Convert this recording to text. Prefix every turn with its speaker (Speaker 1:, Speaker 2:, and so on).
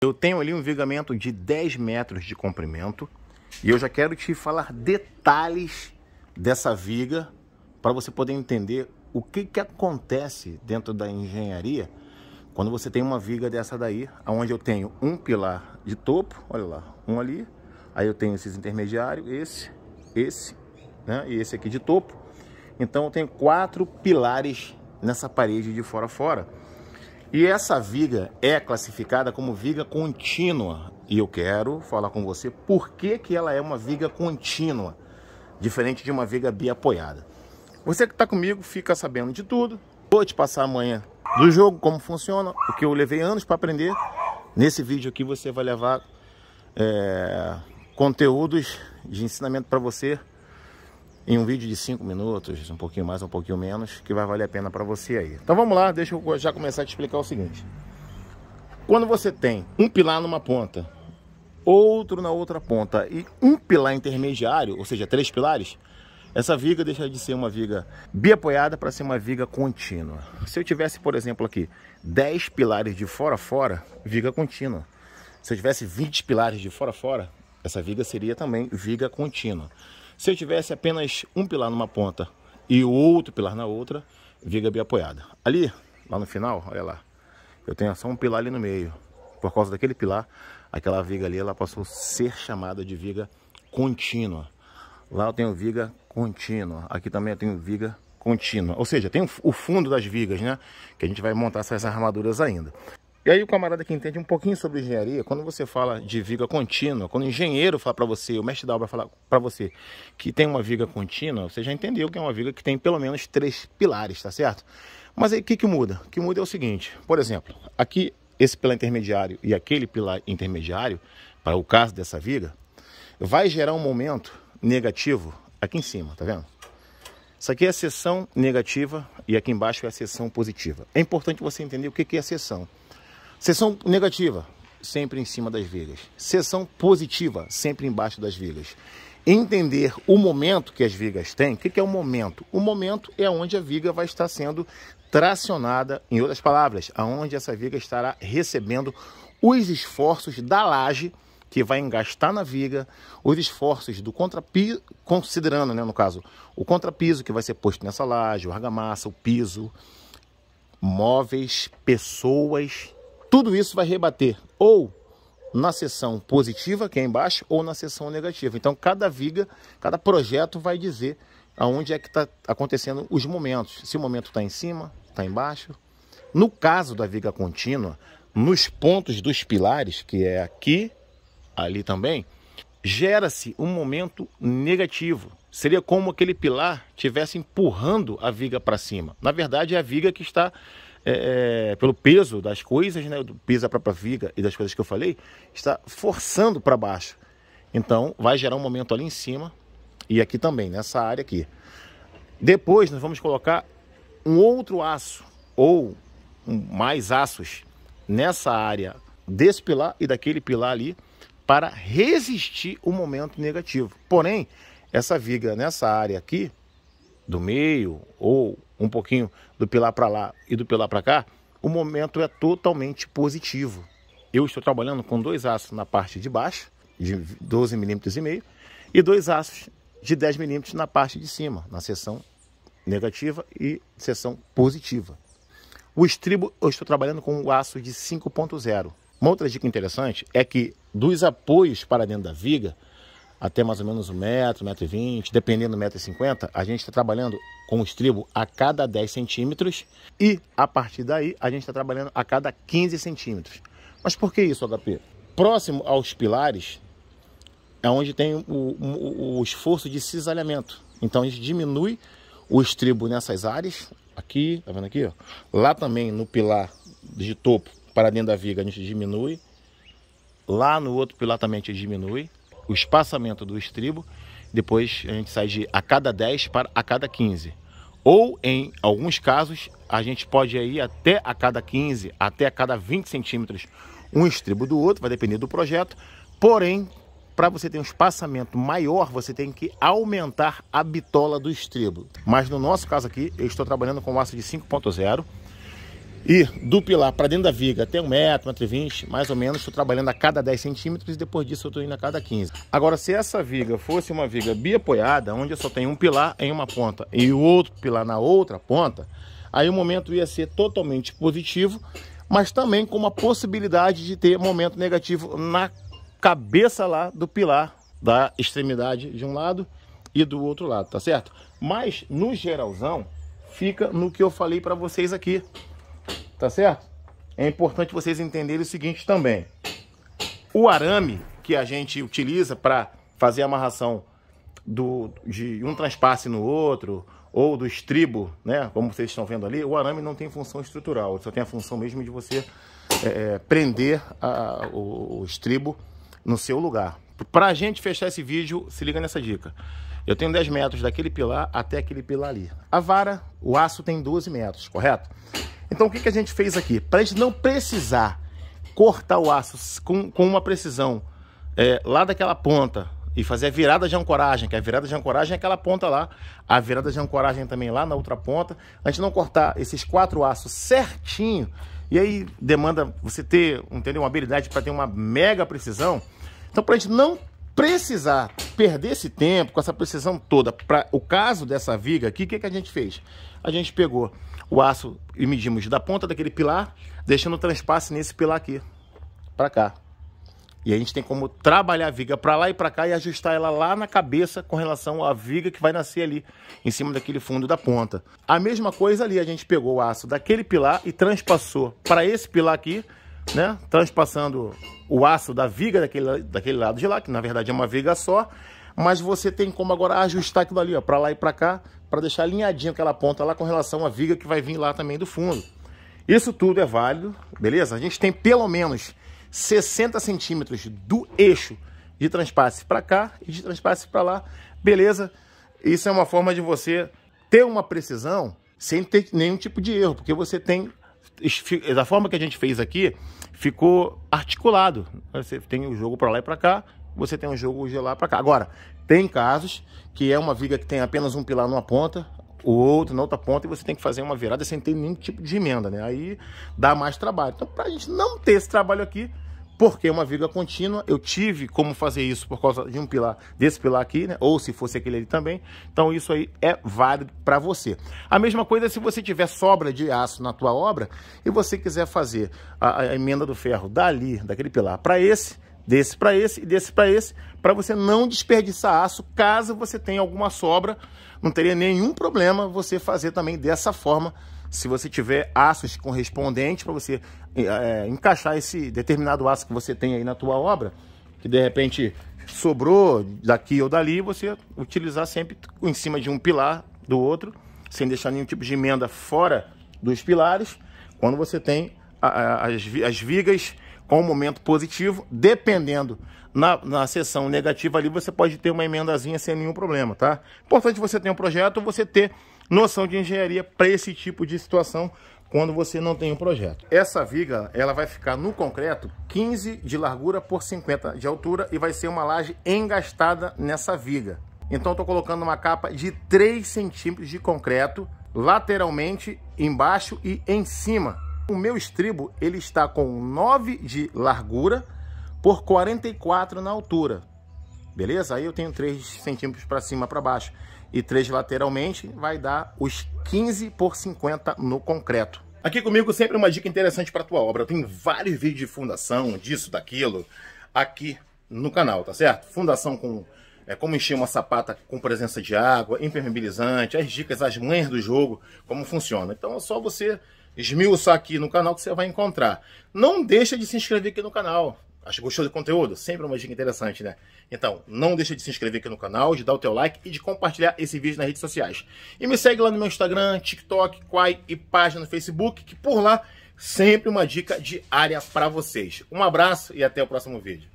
Speaker 1: Eu tenho ali um vigamento de 10 metros de comprimento e eu já quero te falar detalhes dessa viga para você poder entender o que acontece dentro da engenharia quando você tem uma viga dessa daí, onde eu tenho um pilar de topo, olha lá, um ali, aí eu tenho esses intermediários, esse, né, e esse aqui de topo. Então eu tenho 4 pilares nessa parede de fora a fora. E essa viga é classificada como viga contínua. E eu quero falar com você por que ela é uma viga contínua, diferente de uma viga biapoiada. Você que está comigo fica sabendo de tudo. Vou te passar amanhã do jogo, como funciona, o que eu levei anos para aprender. Nesse vídeo aqui você vai levar conteúdos de ensinamento para você em um vídeo de 5 minutos, um pouquinho mais, um pouquinho menos, que vai valer a pena para você aí. Então vamos lá, deixa eu já começar a te explicar o seguinte. Quando você tem um pilar numa ponta, outro na outra ponta e um pilar intermediário, ou seja, 3 pilares, essa viga deixa de ser uma viga biapoiada para ser uma viga contínua. Se eu tivesse, por exemplo, aqui 10 pilares de fora a fora, viga contínua. Se eu tivesse 20 pilares de fora a fora, essa viga seria também viga contínua. Se eu tivesse apenas um pilar numa ponta e o outro pilar na outra, viga biapoiada. Ali, lá no final, olha lá, eu tenho só um pilar ali no meio. Por causa daquele pilar, aquela viga ali, ela passou a ser chamada de viga contínua. Lá eu tenho viga contínua. Aqui também eu tenho viga contínua. Ou seja, tem o fundo das vigas, né? Que a gente vai montar essas armaduras ainda. E aí o camarada que entende um pouquinho sobre engenharia, quando você fala de viga contínua, quando o engenheiro fala para você, o mestre da obra fala para você que tem uma viga contínua, você já entendeu que é uma viga que tem pelo menos 3 pilares, tá certo? Mas aí o que muda? O que muda é o seguinte, por exemplo, aqui esse pilar intermediário e aquele pilar intermediário, para o caso dessa viga, vai gerar um momento negativo aqui em cima, tá vendo? Isso aqui é a seção negativa e aqui embaixo é a seção positiva. É importante você entender o que é a seção. Seção negativa, sempre em cima das vigas. Seção positiva, sempre embaixo das vigas. Entender o momento que as vigas têm. O que é o momento? O momento é onde a viga vai estar sendo tracionada, em outras palavras, aonde essa viga estará recebendo os esforços da laje que vai engastar na viga, os esforços do contrapiso, considerando, né, no caso, o contrapiso que vai ser posto nessa laje, o argamassa, o piso, móveis, pessoas. Tudo isso vai rebater ou na seção positiva, que é embaixo, ou na seção negativa. Então, cada viga, cada projeto vai dizer aonde é que está acontecendo os momentos. Se o momento está em cima, está embaixo. No caso da viga contínua, nos pontos dos pilares, que é aqui, ali também, gera-se um momento negativo. Seria como aquele pilar estivesse empurrando a viga para cima. Na verdade, é a viga que está... pelo peso das coisas, né, do peso da própria viga e das coisas que eu falei, está forçando para baixo. Então, vai gerar um momento ali em cima e aqui também, nessa área aqui. Depois, nós vamos colocar um outro aço ou mais aços nessa área desse pilar e daquele pilar ali para resistir o momento negativo. Porém, essa viga nessa área aqui, do meio ou um pouquinho do pilar para lá e do pilar para cá, o momento é totalmente positivo. Eu estou trabalhando com 2 aços na parte de baixo, de 12,5 mm, e 2 aços de 10 mm na parte de cima, na seção negativa e seção positiva. O estribo eu estou trabalhando com o aço de 5.0. Uma outra dica interessante é que dos apoios para dentro da viga, até mais ou menos 1 metro, 1,20 m, dependendo do 1,50 m, a gente está trabalhando com o estribo a cada 10 centímetros e a partir daí a gente está trabalhando a cada 15 centímetros. Mas por que isso, HP? Próximo aos pilares é onde tem o esforço de cisalhamento. Então a gente diminui o estribo nessas áreas, aqui, tá vendo aqui, ó? Lá também no pilar de topo para dentro da viga a gente diminui, lá no outro pilar também a gente diminui o espaçamento do estribo, depois a gente sai de a cada 10 para a cada 15. Ou, em alguns casos, a gente pode ir até a cada 15, até a cada 20 centímetros, um estribo do outro, vai depender do projeto. Porém, para você ter um espaçamento maior, você tem que aumentar a bitola do estribo. Mas no nosso caso aqui, eu estou trabalhando com aço de 5.0 E do pilar para dentro da viga até 1 metro, 1,20 m, mais ou menos, estou trabalhando a cada 10 centímetros e depois disso eu estou indo a cada 15. Agora, se essa viga fosse uma viga biapoiada, onde eu só tenho um pilar em uma ponta e o outro pilar na outra ponta, aí o momento ia ser totalmente positivo, mas também com uma possibilidade de ter momento negativo na cabeça lá do pilar, da extremidade de um lado e do outro lado, tá certo? Mas, no geralzão, fica no que eu falei para vocês aqui. Tá certo? É importante vocês entenderem o seguinte também. O arame que a gente utiliza para fazer a amarração de um transpasse no outro, ou do estribo, né? Como vocês estão vendo ali, o arame não tem função estrutural. Só tem a função mesmo de você prender o estribo no seu lugar. Para a gente fechar esse vídeo, se liga nessa dica. Eu tenho 10 metros daquele pilar até aquele pilar ali. A vara, o aço tem 12 metros, correto? Então, o que a gente fez aqui? Para a gente não precisar cortar o aço com uma precisão lá daquela ponta e fazer a virada de ancoragem, que a virada de ancoragem é aquela ponta lá, a virada de ancoragem também lá na outra ponta, a gente não cortar esses 4 aços certinho, e aí demanda você ter, entendeu, uma habilidade para ter uma mega precisão. Então, para a gente não precisar perder esse tempo com essa precisão toda, para o caso dessa viga aqui, o que a gente fez? A gente pegou o aço e medimos da ponta daquele pilar, deixando o transpasse nesse pilar aqui, para cá. E a gente tem como trabalhar a viga para lá e para cá e ajustar ela lá na cabeça com relação à viga que vai nascer ali, em cima daquele fundo da ponta. A mesma coisa ali, a gente pegou o aço daquele pilar e transpassou para esse pilar aqui, né? Transpassando o aço da viga daquele lado de lá, que na verdade é uma viga só, mas você tem como agora ajustar aquilo ali, ó, para lá e para cá, para deixar alinhadinho aquela ponta lá com relação à viga que vai vir lá também do fundo. Isso tudo é válido, beleza? A gente tem pelo menos 60 centímetros do eixo de transpasse para cá e de transpasse para lá, beleza? Isso é uma forma de você ter uma precisão sem ter nenhum tipo de erro, porque você tem, da forma que a gente fez aqui, ficou articulado. Você tem o jogo para lá e para cá, você tem um jogo de lá para cá. Agora, tem casos que é uma viga que tem apenas um pilar numa ponta, o outro na outra ponta, e você tem que fazer uma virada sem ter nenhum tipo de emenda, né? Aí dá mais trabalho. Então, para a gente não ter esse trabalho aqui, porque é uma viga contínua, eu tive como fazer isso por causa de um pilar, desse pilar aqui, né? Ou se fosse aquele ali também. Então isso aí é válido para você. A mesma coisa se você tiver sobra de aço na tua obra e você quiser fazer a emenda do ferro dali, daquele pilar, para esse, desse para esse e desse para esse, para você não desperdiçar aço. Caso você tenha alguma sobra, não teria nenhum problema você fazer também dessa forma, se você tiver aços correspondentes para você encaixar esse determinado aço que você tem aí na tua obra, que de repente sobrou daqui ou dali, você utilizar sempre em cima de um pilar do outro, sem deixar nenhum tipo de emenda fora dos pilares, quando você tem as vigas com um momento positivo, dependendo na seção negativa ali, você pode ter uma emendazinha sem nenhum problema, tá? Importante você ter um projeto, você ter noção de engenharia para esse tipo de situação quando você não tem um projeto. Essa viga, ela vai ficar no concreto 15 de largura por 50 de altura e vai ser uma laje engastada nessa viga. Então eu tô colocando uma capa de 3 centímetros de concreto lateralmente, embaixo e em cima. O meu estribo, ele está com 9 de largura por 44 na altura. Beleza? Aí eu tenho 3 centímetros para cima, para baixo e 3 lateralmente, vai dar os 15 por 50 no concreto. Aqui comigo sempre uma dica interessante para a tua obra. Eu tenho vários vídeos de fundação, disso, daquilo, aqui no canal, tá certo? Fundação com como encher uma sapata com presença de água, impermeabilizante, as dicas, as manhas do jogo, como funciona. Então é só você esmiuçar aqui no canal que você vai encontrar. Não deixa de se inscrever aqui no canal. Acho que gostou do conteúdo? Sempre uma dica interessante, né? Então, não deixa de se inscrever aqui no canal, de dar o teu like e de compartilhar esse vídeo nas redes sociais. E me segue lá no meu Instagram, TikTok, Quai e página no Facebook, que por lá sempre uma dica diária para vocês. Um abraço e até o próximo vídeo.